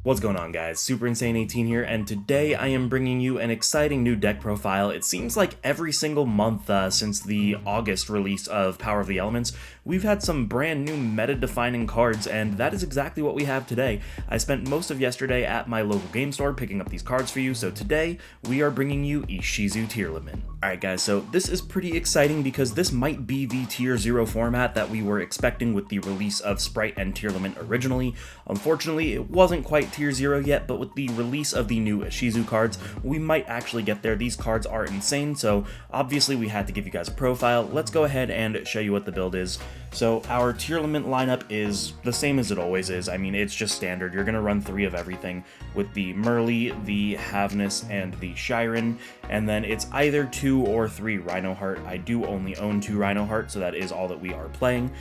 What's going on, guys? Super Insane 18 here, and today I am bringing you an exciting new deck profile. It seems like every single month since the August release of Power of the Elements, we've had some brand new meta-defining cards, and that is exactly what we have today. I spent most of yesterday at my local game store picking up these cards for you, so today we are bringing you ISHIZU Tearlament. Alright guys, so this is pretty exciting because this might be the Tier 0 format that we were expecting with the release of Sprite and Tearlament originally. Unfortunately, it wasn't quite Tier 0 yet, but with the release of the new ISHIZU cards, we might actually get there. These cards are insane, so obviously we had to give you guys a profile. Let's go ahead and show you what the build is. So our Tearlament lineup is the same as it always is. I mean, it's just standard. You're going to run 3 of everything with the Merly, the Havness, and the Shiren, and then it's either 2 or 3 Rhinoheart. I do only own 2 Rhinoheart, so that is all that we are playing.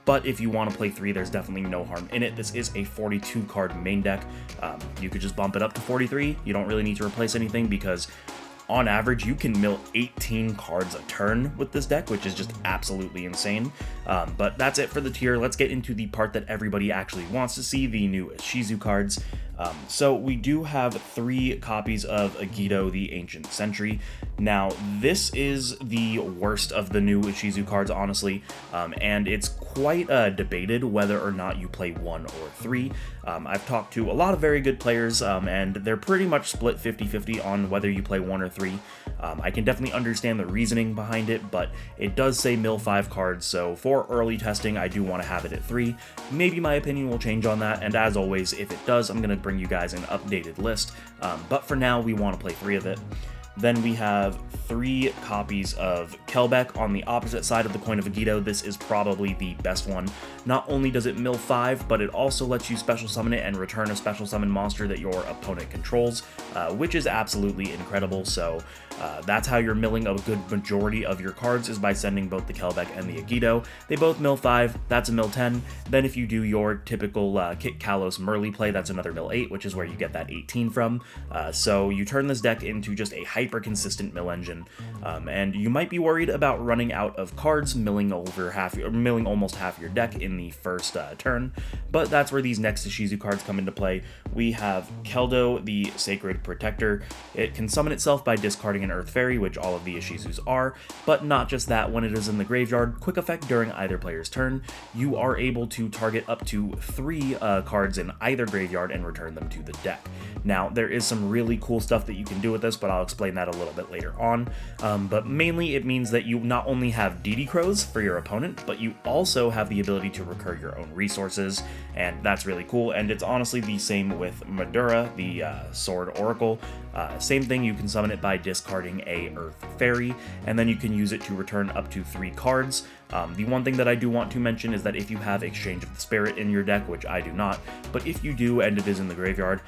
But if you want to play 3, there's definitely no harm in it. This is a 42 card main deck. You could just bump it up to 43. You don't really need to replace anything because on average, you can mill 18 cards a turn with this deck, which is just absolutely insane. But that's it for the tier. Let's get into the part that everybody actually wants to see, the new ISHIZU cards. So we do have 3 copies of Agido, the Ancient Sentry. Now, this is the worst of the new ISHIZU cards, honestly, and it's quite debated whether or not you play 1 or 3. I've talked to a lot of very good players, and they're pretty much split 50-50 on whether you play 1 or 3. I can definitely understand the reasoning behind it, but it does say mill 5 cards, so for early testing, I do want to have it at 3. Maybe my opinion will change on that, and as always, if it does, I'm going to bring you guys an updated list, but for now, we want to play 3 of it. Then we have 3 copies of Kelbeck on the opposite side of the coin of Agido. This is probably the best one. Not only does it mill 5, but it also lets you special summon it and return a special summon monster that your opponent controls, which is absolutely incredible. So that's how you're milling a good majority of your cards, is by sending both the Kelbeck and the Agido. They both mill 5, that's a mill 10. Then if you do your typical Kit Kalos Merly play, that's another mill 8, which is where you get that 18 from. So you turn this deck into just a hyper consistent mill engine, and you might be worried about running out of cards, milling almost half your deck in the first turn, but that's where these next ISHIZU cards come into play. We have Keldo, the Sacred Protector. It can summon itself by discarding an Earth Fairy, which all of the ISHIZUs are, but not just that. When it is in the graveyard, quick effect during either player's turn, you are able to target up to 3 cards in either graveyard and return them to the deck. Now, there is some really cool stuff that you can do with this, but I'll explain that a little bit later on. But mainly it means that you not only have DD Crows for your opponent, but you also have the ability to recur your own resources, and that's really cool. And it's honestly the same with Madura, the Sword Oracle. Same thing, you can summon it by discarding a Earth Fairy, and then you can use it to return up to 3 cards. The one thing that I do want to mention is that if you have Exchange of the Spirit in your deck, which I do not, but if you do and it is in the graveyard,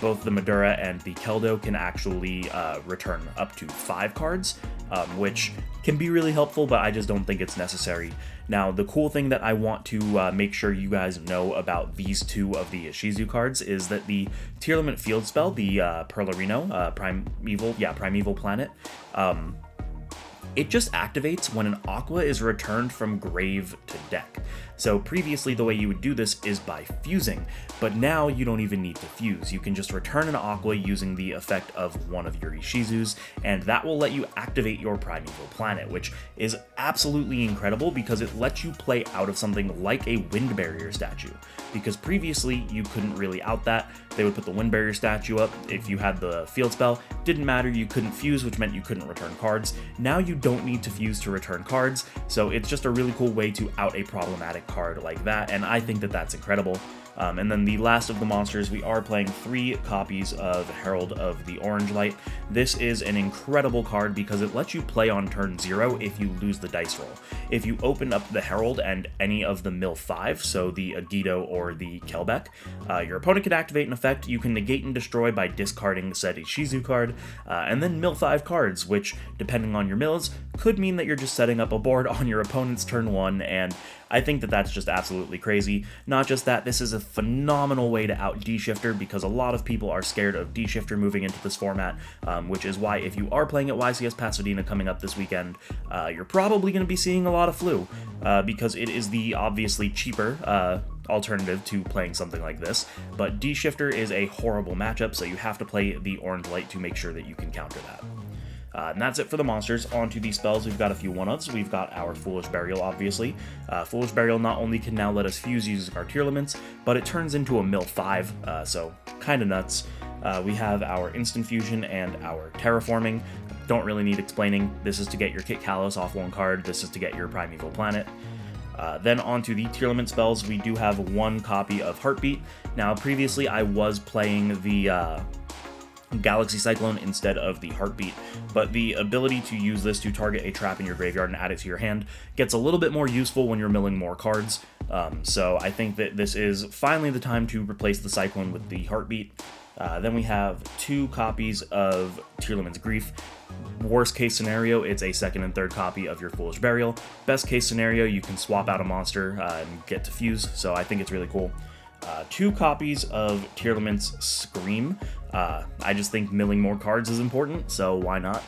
both the Madura and the Keldo can actually return up to 5 cards, which can be really helpful, but I just don't think it's necessary. Now, the cool thing that I want to make sure you guys know about these 2 of the ISHIZU cards is that the Tearlament field spell, the Perlarino, Primeval Planet, it just activates when an Aqua is returned from grave to deck. So previously the way you would do this is by fusing, but now you don't even need to fuse. You can just return an Aqua using the effect of one of your ISHIZUs, and that will let you activate your Primeval Planet, which is absolutely incredible because it lets you play out of something like a Wind Barrier statue. Because previously you couldn't really out that. They would put the Wind Barrier statue up. If you had the field spell, didn't matter, you couldn't fuse, which meant you couldn't return cards. Now you don't need to fuse to return cards, so it's just a really cool way to out a problematic card like that, and I think that that's incredible. And then the last of the monsters, we are playing 3 copies of Herald of the Orange Light. This is an incredible card because it lets you play on turn 0 if you lose the dice roll. If you open up the Herald and any of the mill 5, so the Agido or the Kelbeck, your opponent can activate an effect. You can negate and destroy by discarding said ISHIZU card, and then mill 5 cards, which, depending on your mills, could mean that you're just setting up a board on your opponent's turn 1, and I think that that's just absolutely crazy. Not just that, this is a phenomenal way to out D-Shifter because a lot of people are scared of D-Shifter moving into this format, which is why if you are playing at YCS Pasadena coming up this weekend, you're probably going to be seeing a lot of Flu because it is the obviously cheaper alternative to playing something like this, but D-Shifter is a horrible matchup, so you have to play the Orange Light to make sure that you can counter that. And that's it for the monsters. On to these spells, we've got a few one-ofs. We've got our Foolish Burial, obviously. Foolish Burial not only can now let us fuse using our Tearlaments, but it turns into a Mill 5, so kinda nuts. We have our Instant Fusion and our Terraforming. Don't really need explaining. This is to get your Kit Kalos off one card. This is to get your Primeval Planet. Then on to the Tearlament spells, we do have one copy of Heartbeat. Now, previously I was playing the Galaxy Cyclone instead of the Heartbeat, but the ability to use this to target a trap in your graveyard and add it to your hand gets a little bit more useful when you're milling more cards. So I think that this is finally the time to replace the Cyclone with the Heartbeat. Then we have two copies of Tearlament's Grief. Worst case scenario, it's a second and third copy of your Foolish Burial. Best case scenario, you can swap out a monster and get to fuse, so I think it's really cool. Two copies of Tearlament's Scream. I just think milling more cards is important, so why not?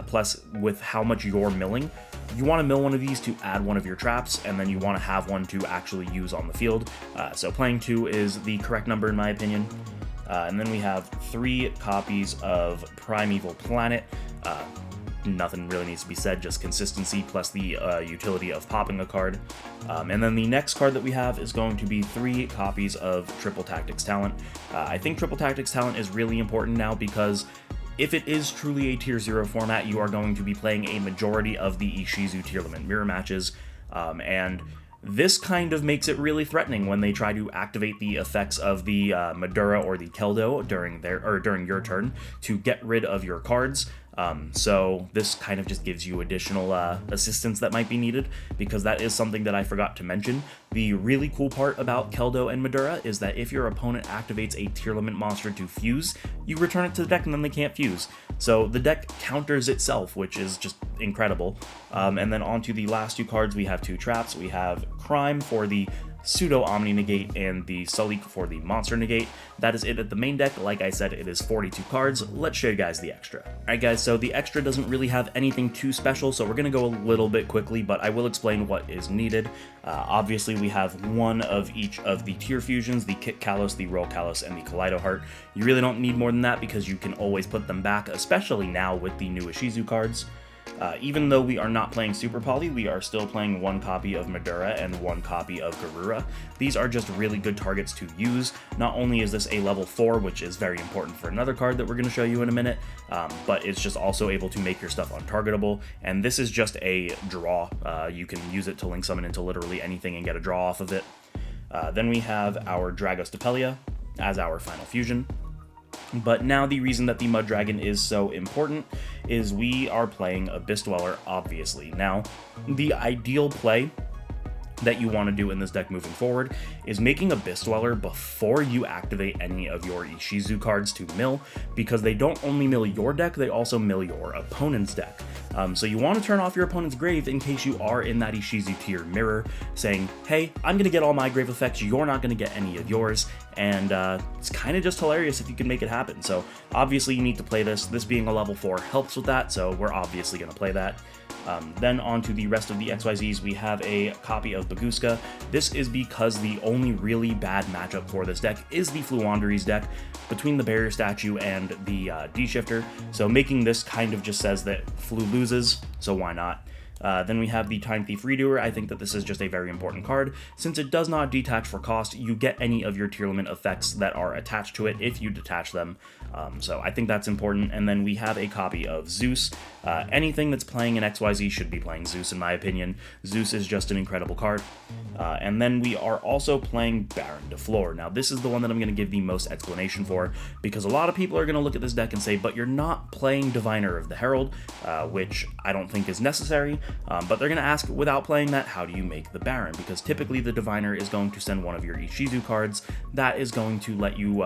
Plus, with how much you're milling, you want to mill one of these to add one of your traps, and then you want to have one to actually use on the field. So playing two is the correct number in my opinion. And then we have three copies of Primeval Planet. Nothing really needs to be said, just consistency plus the utility of popping a card. And then the next card that we have is going to be three copies of Triple Tactics Talent. I think Triple Tactics Talent is really important now because if it is truly a Tier 0 format, you are going to be playing a majority of the ISHIZU Tearlament mirror matches, and this kind of makes it really threatening when they try to activate the effects of the Madura or the Keldo during your turn to get rid of your cards. So this kind of just gives you additional assistance that might be needed, because that is something that I forgot to mention. The really cool part about Keldo and Madura is that if your opponent activates a Tearlament monster to fuse, you return it to the deck and then they can't fuse. So the deck counters itself, which is just incredible. And then on to the last two cards, we have two traps. We have Crime for the Pseudo Omni Negate and the Sully for the Monster Negate. That is it at the main deck. Like I said, it is 42 cards. Let's show you guys the extra. Alright guys, so the extra doesn't really have anything too special, so we're going to go a little bit quickly, but I will explain what is needed. Obviously, we have one of each of the tier fusions, the Kit Kalos, the Roll Kalos, and the Kaleido Heart. You really don't need more than that because you can always put them back, especially now with the new ISHIZU cards. Even though we are not playing Super Poly, we are still playing one copy of Madura and one copy of Garura. These are just really good targets to use. Not only is this a level 4, which is very important for another card that we're going to show you in a minute, but it's just also able to make your stuff untargetable, and this is just a draw. You can use it to link summon into literally anything and get a draw off of it. Then we have our Dragos Depelia as our final fusion. But now the reason that the Mud Dragon is so important is we are playing Abyss Dweller, obviously. Now, the ideal play that you want to do in this deck moving forward is making Abyss Dweller before you activate any of your ISHIZU cards to mill, because they don't only mill your deck, they also mill your opponent's deck. So you want to turn off your opponent's grave in case you are in that ISHIZU tier mirror, saying, hey, I'm going to get all my grave effects, you're not going to get any of yours, and it's kind of just hilarious if you can make it happen. So obviously you need to play this. This being a level 4 helps with that, so we're obviously going to play that. Then on to the rest of the XYZs, we have a copy of Baguska. This is because the only really bad matchup for this deck is the Fluanderies deck between the Barrier Statue and the D-Shifter, so making this kind of just says that Flu loses, so why not? Then we have the Time Thief Redoer. I think that this is just a very important card. Since it does not detach for cost, you get any of your Tearlament effects that are attached to it if you detach them. So I think that's important. And then we have a copy of Zeus. Anything that's playing in XYZ should be playing Zeus, in my opinion. Zeus is just an incredible card. And then we are also playing Baron de Fleur. Now, this is the one that I'm going to give the most explanation for, because a lot of people are going to look at this deck and say, but you're not playing Diviner of the Herald, which I don't think is necessary. But they're going to ask, without playing that, how do you make the Baron? Because typically the Diviner is going to send one of your ISHIZU cards. That is going to let you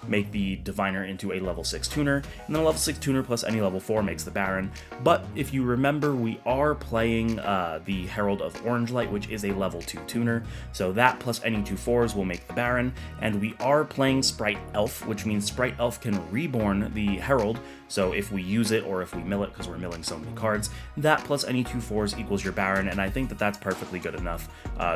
make the Diviner into a level 6 tuner, and then a level 6 tuner plus any level 4 makes the Baron. But if you remember, we are playing the Herald of Orange Light, which is a level 2 tuner, so that plus any 2/4s will make the Baron, and we are playing Sprite Elf, which means Sprite Elf can reborn the Herald. So if we use it or if we mill it, because we're milling so many cards, that plus any 2/4s equals your Baron, and I think that that's perfectly good enough.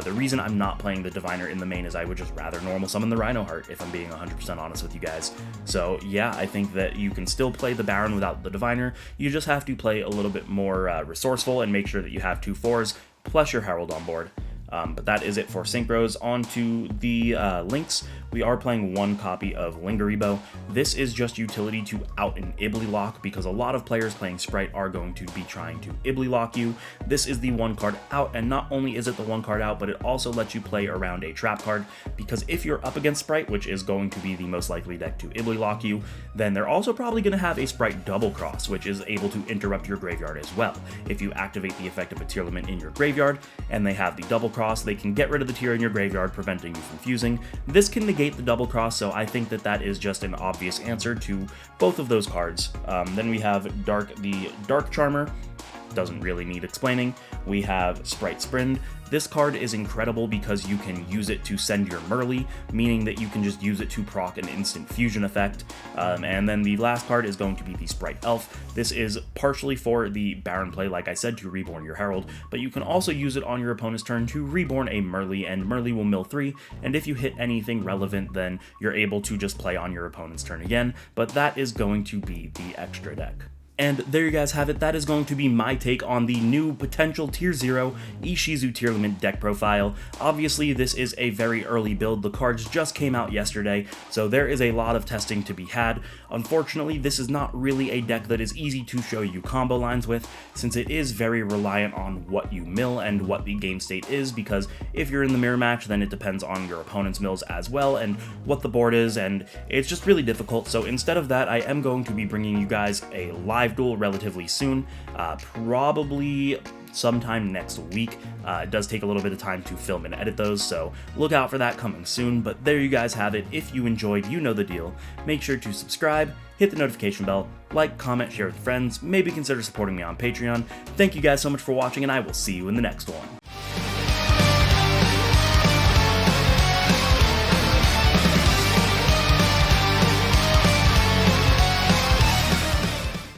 The reason I'm not playing the Diviner in the main is I would just rather normal summon the Rhino Heart, if I'm being 100% honest with you guys. So yeah, I think that you can still play the Baron without the Diviner. You just have to play a little bit more resourceful and make sure that you have 2/4s plus your Herald on board. But that is it for Synchros. On to the links. We are playing one copy of Lingeribo. This is just utility to out an Ibly lock, because a lot of players playing Sprite are going to be trying to Ibly lock you. This is the one card out, and not only is it the one card out, but it also lets you play around a trap card, because if you're up against Sprite, which is going to be the most likely deck to Ibly lock you, then they're also probably going to have a Sprite double cross, which is able to interrupt your graveyard as well. If you activate the effect of a Tearlament in your graveyard, and they have the double cross, they can get rid of the tier in your graveyard, preventing you from fusing. This can negate the double cross, so I think that that is just an obvious answer to both of those cards. Then we have the Dark Charmer. Doesn't really need explaining. We have Sprite Sprint. This card is incredible because you can use it to send your Merly, meaning that you can just use it to proc an instant fusion effect. And then the last card is going to be the Sprite Elf. This is partially for the Baron play, like I said, to reborn your Herald, but you can also use it on your opponent's turn to reborn a Merly, and Merly will mill 3, and if you hit anything relevant, then you're able to just play on your opponent's turn again, but that is going to be the extra deck. And there you guys have it. That is going to be my take on the new potential Tier 0 ISHIZU Tearlament deck profile. Obviously, this is a very early build. The cards just came out yesterday, so there is a lot of testing to be had. Unfortunately, this is not really a deck that is easy to show you combo lines with, since it is very reliant on what you mill and what the game state is, because if you're in the mirror match, then it depends on your opponent's mills as well, and what the board is, and it's just really difficult. So instead of that, I am going to be bringing you guys a live duel relatively soon, probably sometime next week. It does take a little bit of time to film and edit those, so look out for that coming soon. But there you guys have it. If you enjoyed, you know the deal. Make sure to subscribe, hit the notification bell, like, comment, share with friends, maybe consider supporting me on Patreon. Thank you guys so much for watching, and I will see you in the next one.